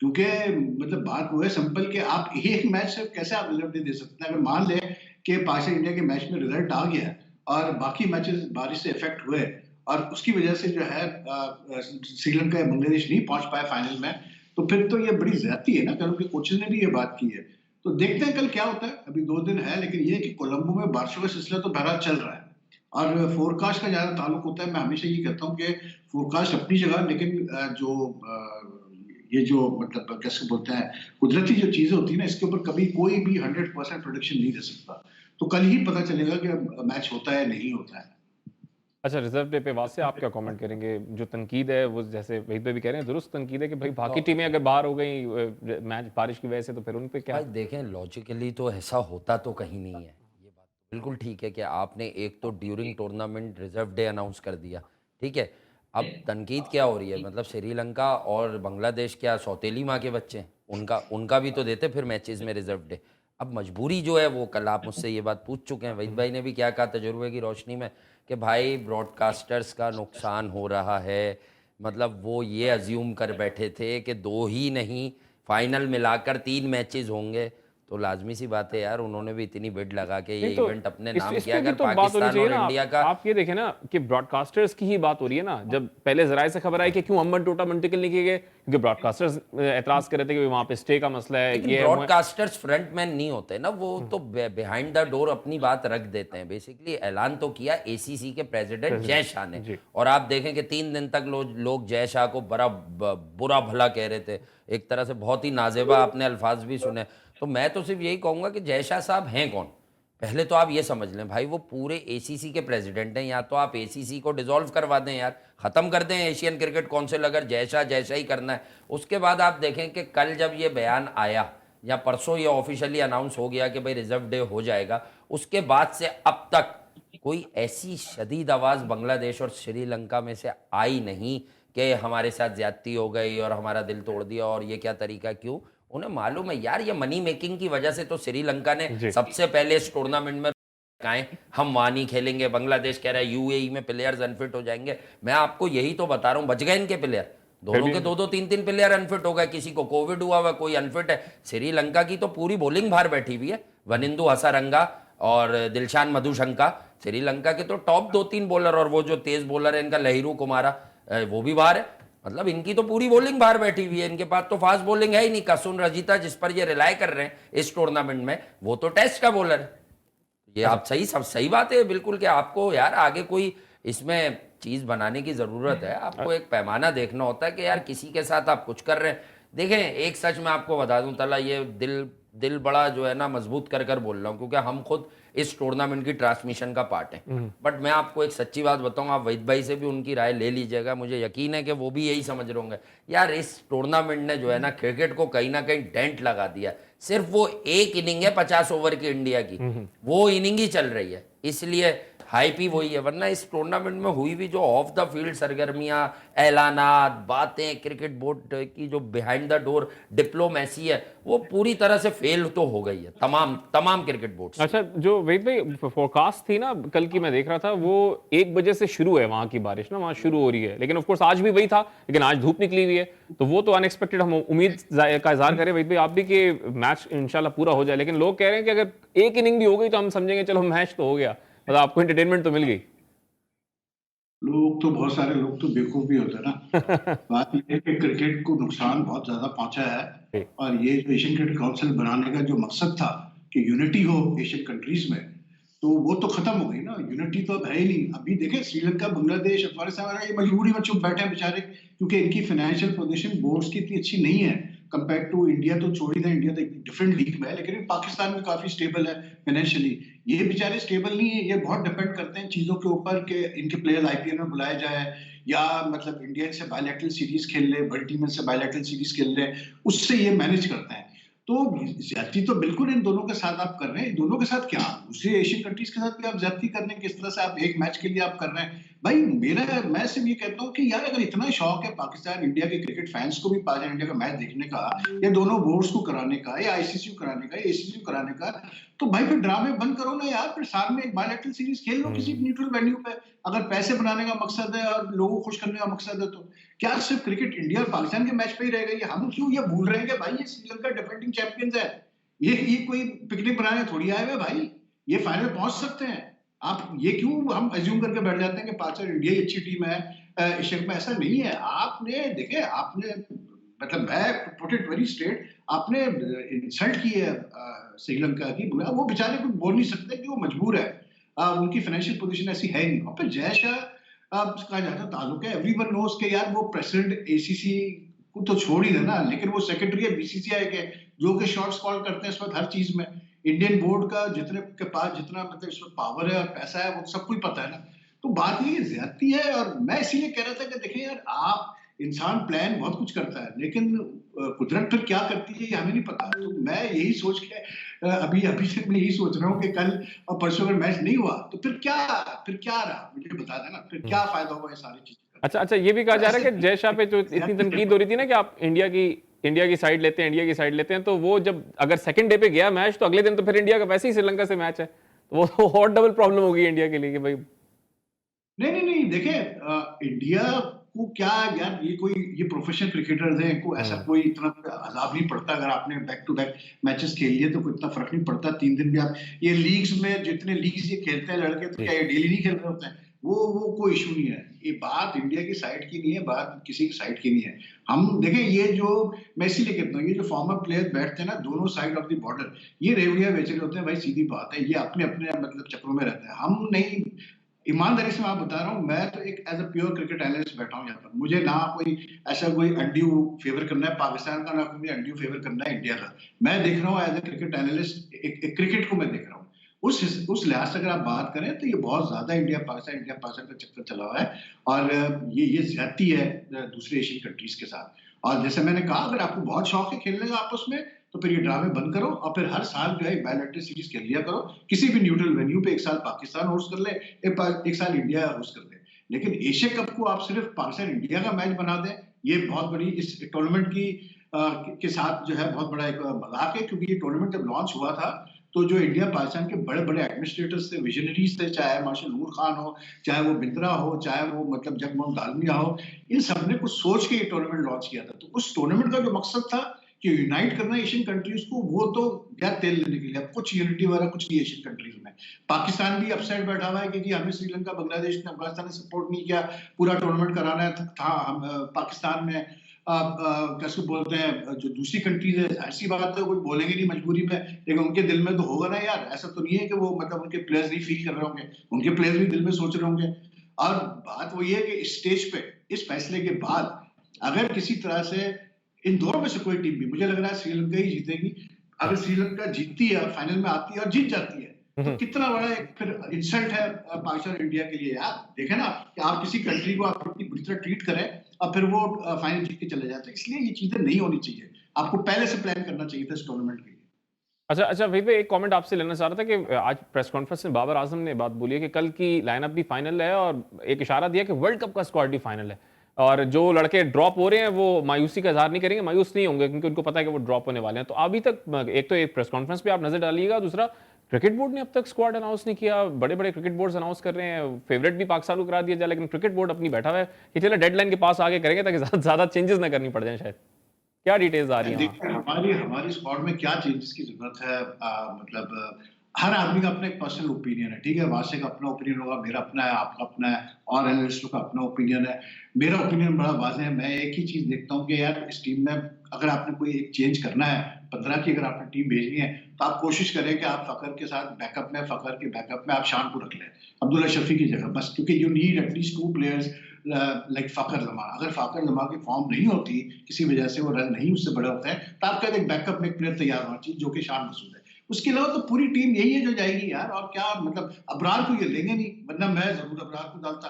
क्योंकि मतलब बात वो है सिंपल कि आप एक मैच से कैसे आप रिजल्ट दे सकते हैं। अगर मान लें कि पाकिस्तान इंडिया के मैच में रिजल्ट आ गया और बाकी मैचेस बारिश से इफेक्ट हुए और उसकी वजह से जो है श्रीलंका या बांग्लादेश नहीं पहुंच पाए फाइनल में, तो फिर तो ये बड़ी ज्यादती है ना, क्योंकि कोचेज ने भी ये बात की है। तो देखते हैं कल क्या होता है, अभी 2 दिन है, लेकिन ये कि कोलंबो में बारिशों का सिलसिला तो बहरहाल चल रहा है और फोरकास्ट का ज्यादा ताल्लुक होता है। मैं हमेशा ये कहता हूँ कि फोरकास्ट अपनी जगह, लेकिन ये जो मतलब कैसे बोलते हैं, कुदरती जो चीजें होती है ना, इसके ऊपर कभी कोई भी 100% प्रोडिक्शन नहीं दे सकता। तो कल ही पता चलेगा कि मैच होता है नहीं होता है। अच्छा, रिजर्व डे पे वास्ते आप क्या कमेंट करेंगे? जो तनकीद है वो, जैसे वहीद भाई भी कह रहे हैं, दुरुस्त तनकीद है कि भाई बाकी टीमें अगर बाहर हो गई मैच बारिश की वजह से, तो फिर उन पे क्या? भाई देखें, लॉजिकली तो ऐसा होता तो कहीं नहीं है। ये बात बिल्कुल ठीक है कि आपने एक तो during tournament reserve day announce कर दिया, ठीक है। अब तनकीद क्या हो रही है, मतलब श्रीलंका और बांग्लादेश क्या सौतेली माँ के बच्चे हैं? उनका उनका भी तो देते फिर मैचेस में रिजर्व डे। अब मजबूरी जो है वो, कल आप मुझसे ये बात पूछ चुके हैं, वहीद भाई ने भी क्या कहा तजुर्बे की रोशनी में, कि भाई ब्रॉडकास्टर्स का नुकसान हो रहा है। मतलब वो ये अज्यूम कर बैठे थे कि 2 ही नहीं, फाइनल मिलाकर 3 मैचेस होंगे। तो लाजमी सी बात है यार, उन्होंने भी इतनी बिड लगा के ये तो इवेंट अपने नाम इस किया। पे भी अगर तो बात होनी पाकिस्तान चाहिए और ना। इंडिया का, आप ये देखें ना कि ब्रॉडकास्टर्स की ही बात हो रही है ना। जब पहले जराये से खबर आई कि क्यों अम्बन टोटा मुंतकिल नहीं किए गए, क्योंकि ब्रॉडकास्टर्स एतराज कर रहे थे कि वहां पे स्टे का मसला है। लेकिन ये ब्रॉडकास्टर्स फ्रंटमैन नहीं होते ना, वो तो बिहाइंड द डोर अपनी बात रख देते हैं। बेसिकली ऐलान तो किया एसीसी के प्रेसिडेंट जय शाह ने, और आप देखें कि 3 दिन तक लोग जय शाह को बड़ा बुरा भला कह रहे थे, एक तरह से बहुत ही नाजेबा आपने अल्फाज भी सुने। तो मैं तो सिर्फ यही कहूंगा कि जय शाह साहब हैं कौन? पहले तो आप ये समझ लें भाई, वो पूरे एसीसी के प्रेसिडेंट हैं, या तो आप एसीसी को डिसॉल्व करवा दें यार, खत्म कर दें एशियन क्रिकेट काउंसिल, अगर जैसा जैसा ही करना है। उसके बाद आप देखें कि कल जब ये बयान आया या परसों ये ऑफिशियली अनाउंस हो गया कि भाई रिजर्व डे हो जाएगा, उसके बाद से अब तक कोई ऐसी शदीद आवाज़ बांग्लादेश और श्रीलंका में से आई नहीं कि हमारे साथ ज्यादती हो गई और हमारा दिल तोड़ दिया और ये क्या तरीका। क्यों? उन्हें मालूम है यार, ये मनी मेकिंग की वजह से तो श्रीलंका ने सबसे पहले इस टूर्नामेंट में कहा हम वहां नहीं खेलेंगे। बांग्लादेश कह रहा है यूएई में प्लेयर्स अनफिट हो जाएंगे। मैं आपको यही तो बता रहा हूं, बच गए इनके प्लेयर, दोनों के दो तीन तीन प्लेयर अनफिट हो गए, किसी को कोविड हुआ हुआ, कोई अनफिट है। श्रीलंका की तो पूरी बॉलिंग बाहर बैठी हुई है, वनिंदु हसारंगा और दिलशान मधुशंका, श्रीलंका के तो टॉप 2-3 बॉलर, और वो जो तेज बॉलर है इनका लहिरू कुमारा, वो भी बाहर है। मतलब इनकी तो पूरी बॉलिंग बाहर बैठी हुई है, इनके पास तो फास्ट बॉलिंग है ही नहीं। कसुन रजीता जिस पर ये रिलाय कर रहे हैं इस टूर्नामेंट में, वो तो टेस्ट का बॉलर है। ये आप सब सही बात है बिल्कुल, कि आपको यार आगे कोई इसमें चीज बनाने की जरूरत है। आपको एक पैमाना देखना होता है कि यार किसी के साथ आप कुछ कर रहे हैं। देखें, एक सच मैं आपको बता दूं तला, ये दिल बड़ा जो है ना मजबूत कर कर बोल रहा हूं, क्योंकि हम खुद इस टूर्नामेंट की ट्रांसमिशन का पार्ट है। बट मैं आपको एक सच्ची बात बताऊं, आप वहीद भाई से भी उनकी राय ले लीजिएगा, मुझे यकीन है कि वो भी यही समझ रहे होंगे। यार इस टूर्नामेंट ने जो है ना क्रिकेट को कहीं ना कहीं डेंट लगा दिया। सिर्फ वो एक इनिंग है 50 ओवर की इंडिया की, वो इनिंग ही चल रही है, इसलिए हाइप ही वही है। वरना इस टूर्नामेंट में हुई भी जो ऑफ द फील्ड सरगर्मियां, ऐलानात, बातें, क्रिकेट बोर्ड की जो बिहाइंड द डोर डिप्लोमेसी है, वो पूरी तरह से फेल तो हो गई है तमाम क्रिकेट बोर्ड। अच्छा, जो वहीद भाई फोरकास्ट थी ना कल की, मैं देख रहा था, वो 1 बजे से शुरू है वहां की बारिश ना, वहां शुरू हो रही है। लेकिन ऑफ कोर्स आज भी वही था, लेकिन आज धूप निकली हुई है, तो वो तो अनएक्सपेक्टेड। हम उम्मीद का इजहार करें वहीद भाई आप भी कि मैच इंशाल्लाह पूरा हो जाए। लेकिन लोग कह रहे हैं कि अगर एक इनिंग भी हो गई तो हम समझेंगे चलो मैच तो हो गया, मतलब आपको एंटरटेनमेंट तो मिल गई। लोग तो बहुत सारे लोग तो बेवकूफ भी होते हैं ना। बात यह है कि क्रिकेट को नुकसान बहुत ज्यादा पहुंचा है, और ये जो एशियन क्रिकेट काउंसिल बनाने का जो मकसद था कि यूनिटी हो एशियन कंट्रीज में, तो वो तो खत्म हो गई ना। यूनिटी तो अब है ही नहीं। अभी देखें श्रीलंका, बांग्लादेश, अफगानिस्तान, ये मजबूरी में चुप बैठे हैं बेचारे, क्योंकि इनकी फाइनेंशियल पोजीशन बोर्ड्स की इतनी अच्छी नहीं है कंपेयर टू इंडिया। तो छोड़ ही दें, इंडिया तो एक डिफरेंट लीग में है, लेकिन पाकिस्तान में काफी स्टेबल है फाइनेंशियली। ये बेचारे स्टेबल नहीं है, ये बहुत डिपेंड करते हैं चीजों के ऊपर कि इनके प्लेयर्स आईपीएल में बुलाए जाए, या मतलब इंडिया से बायलैटरल सीरीज खेल ले, बड़ी टीम से बायलैटरल सीरीज खेल ले, उससे ये मैनेज करते हैं। तो ज्यादती तो बिल्कुल इन दोनों के साथ आप कर रहे हैं। दोनों के साथ क्या, दूसरी एशियन कंट्रीज के साथ भी आप ज्यादती कर रहे हैं। किस तरह से आप एक मैच के लिए आप कर रहे हैं भाई। मैं सिर्फ ये कहता हूँ कि यार अगर इतना शौक है पाकिस्तान इंडिया के क्रिकेट फैंस को भी पाकिस्तान इंडिया का मैच देखने का, या दोनों बोर्ड्स को कराने का, या आईसीसी को कराने का, या एसीसी को कराने का, तो भाई फिर ड्रामे बंद करो ना यार। फिर साल में एक बायलैटरल सीरीज खेल लो किसी न्यूट्रल वेन्यू पे, अगर पैसे बनाने का मकसद है और लोगों को खुश करने का मकसद है। तो क्या सिर्फ क्रिकेट इंडिया और पाकिस्तान के मैच पे ही रहेगा? ये हम क्यों ये भूल रहे हैं कि भाई ये श्रीलंका डिफेंडिंग चैंपियंस है। ये कोई पिकनिक बनाने थोड़ी आए हुए भाई, ये फाइनल पहुंच सकते हैं। आप ये क्यों हम अज्यूम करके बैठ जाते हैं कि पाकिस्तान इंडिया ही अच्छी टीम है एशिया में? ऐसा नहीं है। आपने देखे, आपने मतलब मैं पुट इट वेरी स्ट्रेट, आपने इंसल्ट की है श्रीलंका की। वो बेचारे को बोल नहीं सकते कि वो मजबूर है, उनकी फाइनेंशियल पोजीशन ऐसी है नहीं। और फिर जय शाह कहा जाता ताल्लुक है, एवरीवन नोस के यार वो प्रेसिडेंट एसीसी को तो छोड़ ही देना, लेकिन वो सेक्रेटरी है बीसीसीआई के, जो कि शॉट्स कॉल करते हैं इस वक्त हर चीज में। इंडियन बोर्ड का जितने के पास जितना मतलब इसमें पावर है और पैसा है, वो सबको ही पता है ना। तो बात ये ज्यादती है। और मैं इसीलिए कह रहा था कि देखिए यार, आप इंसान प्लान बहुत कुछ करता है, लेकिन कुदरत फिर क्या करती है ये हमें नहीं पता। तो मैं यही सोच के अभी से मैं यही सोच रहा हूँ कि कल और परसों अगर मैच नहीं हुआ तो फिर क्या रहा, मुझे बता देना फिर क्या फायदा होगा ये सारी चीजें। अच्छा, ये भी कहा जा रहा है कि जय शाह पे जो इतनी तनकीद हो रही थी ना कि आप इंडिया की साइड लेते हैं, तो वो जब अगर सेकंड डे पे गया मैच, तो अगले दिन तो फिर इंडिया का वैसे ही श्रीलंका से मैच है, तो वो तो और डबल प्रॉब्लम होगी इंडिया के लिए कि भाई। नहीं देखे, इंडिया को क्या यार, ये प्रोफेशनल क्रिकेटर्स हैं, इनको ऐसा कोई इतना अजाब नहीं पड़ता। अगर आपने बैक टू बैक मैचेस खेल लिए तो कोई इतना फर्क नहीं पड़ता। 3 दिन भी आप ये लीग्स में जितने लीग्स ये खेलते हैं लड़के, तो क्या ये डेली नहीं खेल रहे होते हैं? वो कोई इशू नहीं है। ये बात इंडिया की साइड की नहीं है, बात किसी की साइड की नहीं है। हम देखें, ये जो मैं इसीलिए कहता हूँ, ये जो फॉर्मर प्लेयर बैठते हैं ना दोनों साइड ऑफ द बॉर्डर, ये रेवड़िया बेच रहे होते हैं भाई, सीधी बात है। ये अपने अपने मतलब चक्रों में रहते हैं। हम नहीं, ईमानदारी से मैं आप बता रहा हूँ, मैं तो एक as a pure cricket analyst बैठा हूँ यहाँ पर। मुझे ना कोई ऐसा कोई अनड्यू फेवर करना है पाकिस्तान का, ना कोई अनड्यू फेवर करना है इंडिया का। मैं देख रहा हूँ एज अ क्रिकेट एनालिस्ट, एक क्रिकेट को मैं देख रहा हूँ। उस लिहाज से अगर आप बात करें तो ये बहुत ज्यादा इंडिया पाकिस्तान का चक्कर चला हुआ है, और ये ज्यादती है दूसरे एशियन कंट्रीज के साथ। और जैसे मैंने कहा, अगर आपको बहुत शौक है खेलने का आपस में, तो फिर ये ड्रामे बंद करो और फिर हर साल जो है बायलैटरल सीरीज खेल लिया करो, किसी भी न्यूट्रल वेन्यू पे। एक साल पाकिस्तान होस्ट कर ले, एक साल इंडिया होस्ट कर ले। लेकिन एशिया कप को आप सिर्फ पाकिस्तान इंडिया का मैच बना दें, ये बहुत बड़ी इस टूर्नामेंट के साथ जो है बहुत बड़ा एक मजाक है। क्योंकि ये टूर्नामेंट जब लॉन्च हुआ था तो जो इंडिया पाकिस्तान के बड़े बड़े एडमिनिस्ट्रेटर्स थे, विजनरीज थे, चाहे मार्शल नूर खान हो, चाहे वो बिंद्रा हो, चाहे वो मतलब जगमोहन दालमिया हो, इन सब ने कुछ सोच के ये टूर्नामेंट लॉन्च किया था। तो उस टूर्नामेंट का जो मकसद था कि यूनाइट करना एशियन कंट्रीज को, वो तो गया तेल लेने के लिए। अब कुछ यूनिटी वगैरह कुछ नहीं एशियन कंट्रीज में। पाकिस्तान भी अपसाइड बैठा हुआ है कि जी हमें श्रीलंका, बांग्लादेश ने, अफगानिस्तान ने सपोर्ट नहीं किया, पूरा टूर्नामेंट कराना था हम पाकिस्तान में। कैसे बोलते हैं, जो दूसरी कंट्रीज है, ऐसी बात है कोई बोलेंगे नहीं मजबूरी में, लेकिन उनके दिल में तो होगा ना यार। ऐसा तो नहीं है कि वो मतलब उनके प्लेयर्स नहीं फील कर रहे होंगे, उनके प्लेयर्स भी दिल में सोच रहे होंगे। और बात वही है कि इस स्टेज पे, इस फैसले के बाद, अगर किसी तरह से इन दोनों में से कोई टीम भी, मुझे लग रहा है श्रीलंका ही जीतेगी। अगर श्रीलंका जीतती है, फाइनल में आती है और जीत जाती है, तो कितना बड़ा एक फिर इंसल्ट है पाकिस्तान और इंडिया के लिए यार। देखे ना कि आप किसी कंट्री को आप इतनी बुरी तरह ट्रीट करें और फिर वो फाइनल जीत के चले जाते हैं। इसलिए ये चीजें नहीं होनी चाहिए, आपको पहले से प्लान करना चाहिए था इस टूर्नामेंट के लिए। अच्छा वही पे एक कमेंट आपसे लेना चाह रहा था कि आज प्रेस कॉन्फ्रेंस में बाबर आजम ने बात बोली है कि कल की लाइनअप भी फाइनल है, और एक इशारा दिया कि वर्ल्ड कप का स्क्वाड भी फाइनल है, और जो लड़के ड्रॉप हो रहे हैं वो मायूसी का इजहार नहीं करेंगे, मायूस नहीं होंगे, क्योंकि उनको पता है कि वो ड्रॉप होने वाले हैं। तो अभी तक एक तो एक प्रेस कॉन्फ्रेंस पे आप नजर डालिएगा, दूसरा क्रिकेट बोर्ड ने अब तक स्क्वाड अनाउंस नहीं किया। बड़े बड़े क्रिकेट बोर्ड्स अनाउंस कर रहे हैं, फेवरेट भी पाकिस्तान को करा दिया जाए, लेकिन क्रिकेट बोर्ड अपनी बैठा हुआ है कि चलो डेडलाइन के पास आगे करेंगे ताकि ज्यादा चेंजेस ना करनी पड़ जाए। शायद क्या डिटेल्स आ रही हैं? देखिए, हमारी स्क्वाड में क्या चेंजेस की जरूरत है, मतलब हर आदमी का अपना एक पर्सनल ओपिनियन है, ठीक है। वासे का अपना ओपिनियन होगा, मेरा अपना है, आपका अपना है, और एनालिस्टों का अपना ओपिनियन है। मेरा ओपिनियन बड़ा वाज़ेह है। मैं एक ही चीज देखता हूँ कि यार इस टीम में अगर आपने कोई एक चेंज करना है, 15 की अगर आपने टीम भेजनी है, तो आप कोशिश करें कि आप फकर के साथ बैकअप में, फकर के बैकअप में आप शान को रख लें अब्दुल्ला शफी की जगह, बस। क्योंकि you need at least 2 players like Fakhar Zaman. अगर फकर जमान की फॉर्म नहीं होती, किसी वजह से वो रन नहीं उससे बड़े होते हैं, तो आपका एक बैकअप में एक प्लेयर तैयार होना चाहिए, जो कि शान मसूद है। उसके अलावा तो पूरी टीम यही है जो जाएगी यार। और क्या मतलब, अबरार को ये लेंगे नहीं, वरना मैं जरूर अबरार को डालता,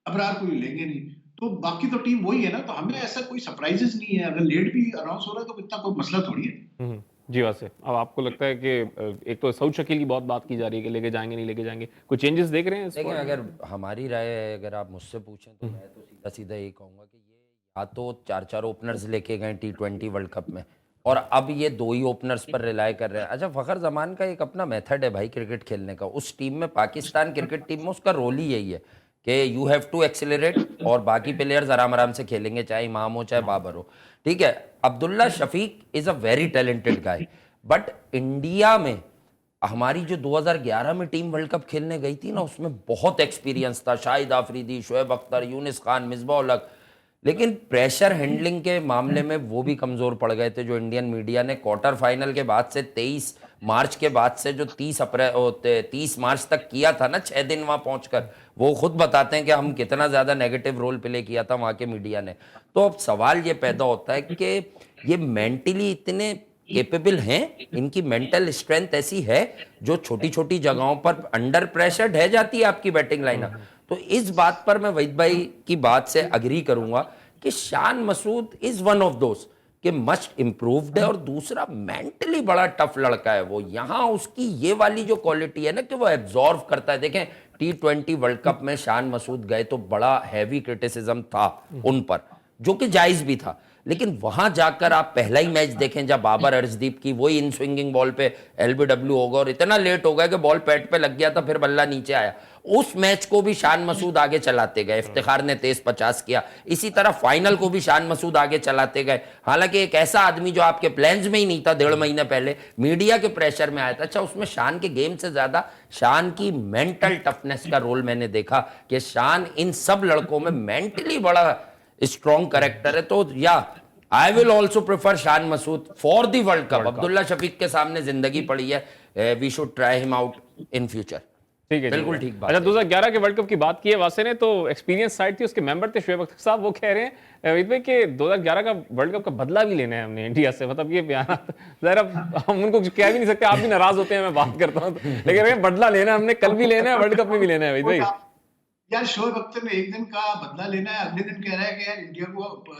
अबरार को ये लेंगे नहीं। तो बाकी तो टीम वही है ना, तो हमें ऐसा कोई सरप्राइजेस नहीं है। अगर लेट भी अनाउंस हो रहा है तो इतना कोई मसला थोड़ी है। जी वैसे अब आपको लगता है कि एक तो सऊद शकील की बहुत बात की जा रही है कि लेके जाएंगे नहीं लेके जाएंगे, कोई चेंजेस देख रहे हैं? देखिए, अगर हमारी राय अगर आप मुझसे पूछें तो मैं तो सीधा सीधा यही कहूँगा कि ये या तो 4 ओपनर्स लेके गए T20 वर्ल्ड कप में, और अब ये 2 ही ओपनर्स पर रिलाय कर रहे हैं। अच्छा, फखर जमान का एक अपना मेथड है भाई क्रिकेट खेलने का। उस टीम में, पाकिस्तान क्रिकेट टीम में, उसका रोल ही यही है कि यू हैव टू एक्सेलरेट, और बाकी प्लेयर्स आराम आराम से खेलेंगे, चाहे इमाम हो चाहे बाबर हो, ठीक है। Abdullah Shafique is a very talented guy, but India में हमारी जो 2011 में टीम वर्ल्ड कप खेलने गई थी ना, उसमें बहुत एक्सपीरियंस था। शाहिद आफरीदी, शोएब अख्तर, यूनिस खान, मिसबा उल-हक, लेकिन प्रेशर हैंडलिंग के मामले में वो भी कमजोर पड़ गए थे। जो इंडियन मीडिया ने क्वार्टर फाइनल के बाद से 23 मार्च के बाद से जो 30 मार्च तक किया था ना, 6 दिन वहां पहुंचकर, वो खुद बताते हैं कि हम कितना ज्यादा नेगेटिव रोल प्ले किया था वहां के मीडिया ने। तो अब सवाल ये पैदा होता है कि ये मेंटली इतने केपेबल हैं, इनकी मेंटल स्ट्रेंथ ऐसी है जो छोटी छोटी जगहों पर अंडर प्रेशर ढह जाती है आपकी बैटिंग लाइनअप। तो इस बात पर मैं वहीद भाई की बात से अग्री करूंगा कि Shan Masood is one of दोस्त कि मस्ट इम्प्रूव्ड है, और दूसरा मेंटली बड़ा टफ लड़का है वो। यहां उसकी ये वाली जो क्वालिटी है ना कि वो एब्जॉर्व करता है। देखें, T20 वर्ल्ड कप में शान मसूद गए तो बड़ा हैवी क्रिटिसिज्म था उन पर, जो कि जायज भी था, लेकिन वहां जाकर आप पहला ही मैच देखें जब बाबर अर्शदीप की वही इन स्विंगिंग बॉल पे LBW होगा और इतना लेट हो गया कि बॉल पैड पे लग गया था, फिर बल्ला नीचे आया, उस मैच को भी शान मसूद आगे चलाते गए। इफ्तिखार ने 23-50 किया, इसी तरह फाइनल को भी शान मसूद आगे चलाते गए। हालांकि एक ऐसा आदमी जो आपके प्लान्स में ही नहीं था 1.5 महीने पहले, मीडिया के प्रेशर में आया था। अच्छा, उसमें शान के गेम से ज्यादा शान की मेंटल टफनेस का रोल मैंने देखा कि शान इन सब लड़कों में मेंटली बड़ा स्ट्रॉन्ग कैरेक्टर है। तो या I will also prefer Shan Masood for the world cup. Abdullah Shafique के सामने जिंदगी पड़ी है, we should try him out in future. ठीक है, बिल्कुल ठीक बात अच्छा, है। 2011 के वर्ल्ड कप की बात की है वासे ने, तो एक्सपीरियंस साइड थी, उसके मेंबर थे शोएब अख्तर साहब, वो कह रहे हैं अमित भाई कि 2011 का वर्ल्ड कप का बदला भी लेना है हमने इंडिया से। मतलब ये बयान ज़रा हम उनको कुछ कह भी नहीं सकते, आप भी नाराज होते हैं मैं बात करता हूँ तो, लेकिन अरे बदला लेना है हमने, कल भी लेना है, वर्ल्ड कप में भी लेना है अमित भाई। यार शोएब अख्तर ने एक दिन का बदला लेना है, अगले दिन कह रहा है कि यार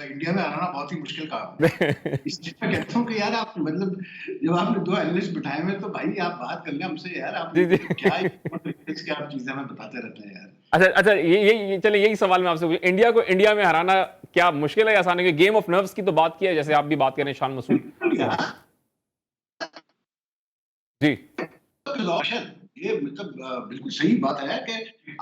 इंडिया में हराना बहुत ही मुश्किल काम है। इस चीज में कहता हूँ कि यार आप मतलब जब आपने दो एनालिस्ट बिठाए हुए तो भाई आप बात कर लें हमसे यार, आप जी, जी। क्या आप चीजें हमें बताते रहते हैं यार। अच्छा अच्छा, ये चलिए यही सवाल मैं आपसे पूछूं, इंडिया को इंडिया में हराना क्या मुश्किल है या आसान है? गेम ऑफ नर्व्स की तो बात की है, जैसे आप भी बात कर रहे हैं शान मसूद। यार जी लॉशन ये मतलब बिल्कुल सही बात है कि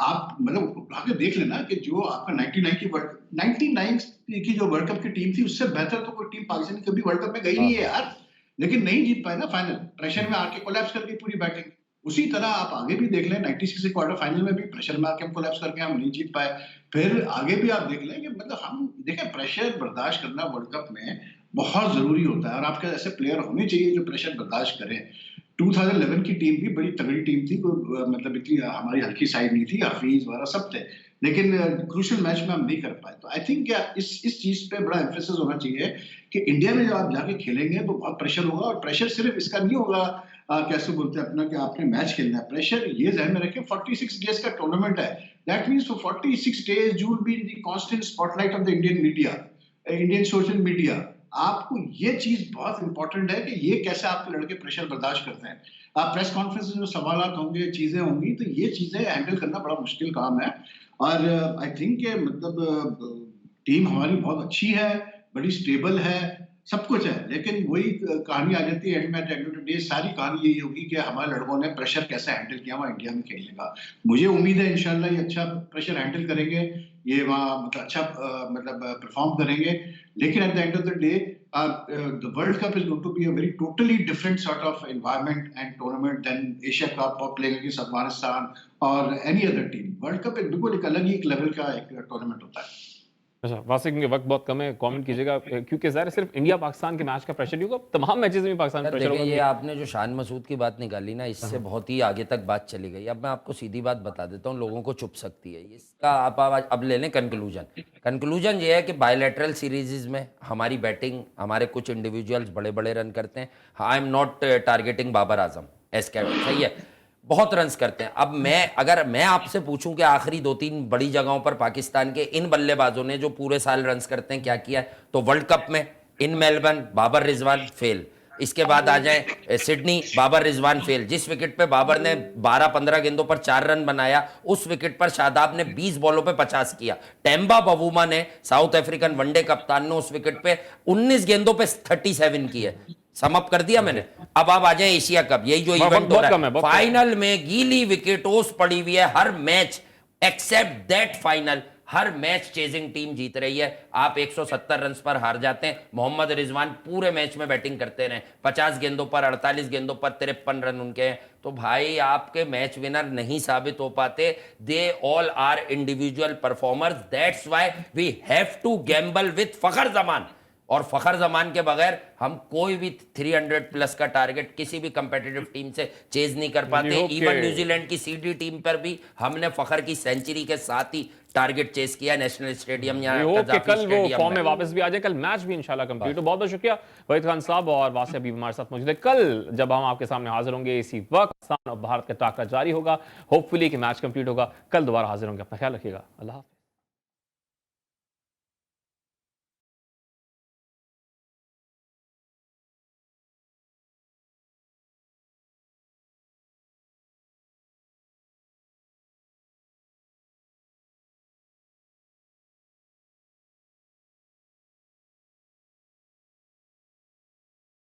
आप मतलब उठा के देख लेना कि जो आपका 99 की जो वर्ल्ड कप की टीम थी उससे बेहतर तो कोई टीम पाकिस्तान की कभी वर्ल्ड कप में गई नहीं है यार, लेकिन नहीं जीत पाए ना फाइनल, प्रेशर में आके कोलैप्स कर गई पूरी बैटिंग। उसी तरह आप आगे भी देख लें 96 के क्वार्टर फाइनल में भी प्रेशर में आके हम कोलैप्स करके हम नहीं जीत पाए। फिर आगे भी आप देख लें कि मतलब हम देखें प्रेशर बर्दाश्त करना वर्ल्ड कप में बहुत जरूरी होता है और आपके ऐसे प्लेयर होने चाहिए जो प्रेशर बर्दाश्त करें। 2011 की टीम भी बड़ी तगड़ी टीम थी, मतलब इतनी हमारी हल्की साइड नहीं थी, हफीज वगैरह सब थे, लेकिन क्रूशियल मैच में हम नहीं कर पाए। तो आई थिंक इस चीज पे बड़ा एम्फेसिस होना चाहिए कि इंडिया में जब आप जाके खेलेंगे तो बहुत प्रेशर होगा, और प्रेशर सिर्फ इसका नहीं होगा कैसे बोलते हैं अपना कि आपने मैच खेलना है, प्रेशर ये ध्यान में रखें 46 डेज का टूर्नामेंट है, that means for 46 days you will be in the constant spotlight of the Indian media, Indian social media. आपको ये चीज बहुत इंपॉर्टेंट है कि ये कैसे आपके लड़के प्रेशर बर्दाश्त करते हैं। आप प्रेस कॉन्फ्रेंस में जो सवाल होंगे, चीजें होंगी, तो ये चीजें हैंडल करना बड़ा मुश्किल काम है। और आई थिंक मतलब टीम हमारी बहुत अच्छी है, बड़ी स्टेबल है, सब कुछ है, लेकिन वही कहानी आ जाती है एंड में, at the end of the day सारी कहानी यही होगी कि हमारे लड़कों ने प्रेशर कैसे हैंडल किया वहाँ इंडिया में खेलने का। मुझे उम्मीद है इंशाल्लाह ये अच्छा प्रेशर हैंडल करेंगे, ये वहाँ मतलब अच्छा मतलब परफॉर्म करेंगे, लेकिन at the end of the day the World Cup is going to be a very totally different sort of environment and tournament than Asia Cup or playing against Afghanistan or any other team. World Cup एक बिल्कुल एक अलग ही एक level का एक tournament होता है। अच्छा वासिक, क्योंकि वक्त बहुत कम है, कमेंट कीजिएगा, क्योंकि ज़ाहिर है सिर्फ इंडिया पाकिस्तान के मैच का प्रेशर नहीं होगा, तमाम मैचेस में पाकिस्तान सर प्रेशर देखिए, होगा। ये आपने जो शान मसूद की बात निकाली ना, इससे बहुत ही आगे तक बात चली गई। अब मैं आपको सीधी बात बता देता हूँ, लोगों को चुप सकती है इसका। आप अब ले लें कंक्लूजन ये है कि बायलैटरल सीरीज में हमारी बैटिंग, हमारे कुछ इंडिविजुअल्स बड़े बड़े रन करते हैं। I am not targeting Babar Azam as captain, सही है, बहुत रन्स करते हैं। अब अगर मैं आपसे पूछूं कि आखिरी 2-3 बड़ी जगहों पर पाकिस्तान के इन बल्लेबाजों ने जो पूरे साल रन्स करते हैं क्या किया है, तो वर्ल्ड कप में in Melbourne Babar Rizwan fail, इसके बाद आ जाए सिडनी बाबर रिजवान फेल, जिस विकेट पे बाबर ने 12-15 गेंदों पर 4 रन बनाया उस विकेट पर शादाब ने 20 बॉलों पे 50 किया। टेम्बा बवूमा ने, साउथ अफ्रीकन वनडे कप्तान ने, उस विकेट पे 19 गेंदों पे 37 की है। समअप कर दिया मैंने। अब आप आ जाए एशिया कप, यही जो इवेंट हो रहा है, फाइनल में गीली विकेटों पड़ी हुई है हर मैच, एक्सेप्ट दैट फाइनल हर मैच चेजिंग टीम जीत रही है। आप 170 रन पर हार जाते हैं। मोहम्मद रिजवान पूरे मैच में बैटिंग करते रहे, 50 गेंदों पर 48 गेंदों पर 53 रन उनके हैं। तो भाई आपके मैच विनर नहीं साबित हो पाते, they all are individual performers, that's why we have to gamble with Fakhar Zaman. और फखर जमान के बगैर हम कोई भी 300 प्लस का टारगेट किसी भी कंपेटिटिव टीम से चेज नहीं कर पाते। इवन न्यूजीलैंड की सीडी टीम पर भी हमने फखर की सेंचुरी के साथ ही टारगेट चेस किया नेशनल स्टेडियम। कल वो फॉर्म में वापस भी आ जाए, कल मैच भी इंशाल्लाह कंप्लीट हो। बहुत बहुत शुक्रिया वहीद खान साहब, और वासे अभी हमारे साथ मौजूद है। कल जब हम आपके सामने हाजिर होंगे इसी वक्त, पाकिस्तान और भारत का टाकरा जारी होगा, होपफुली कि मैच कंप्लीट होगा। कल दोबारा हाजिर होंगे, अपना ख्याल रखिएगा, अल्लाह हाफ़िज़।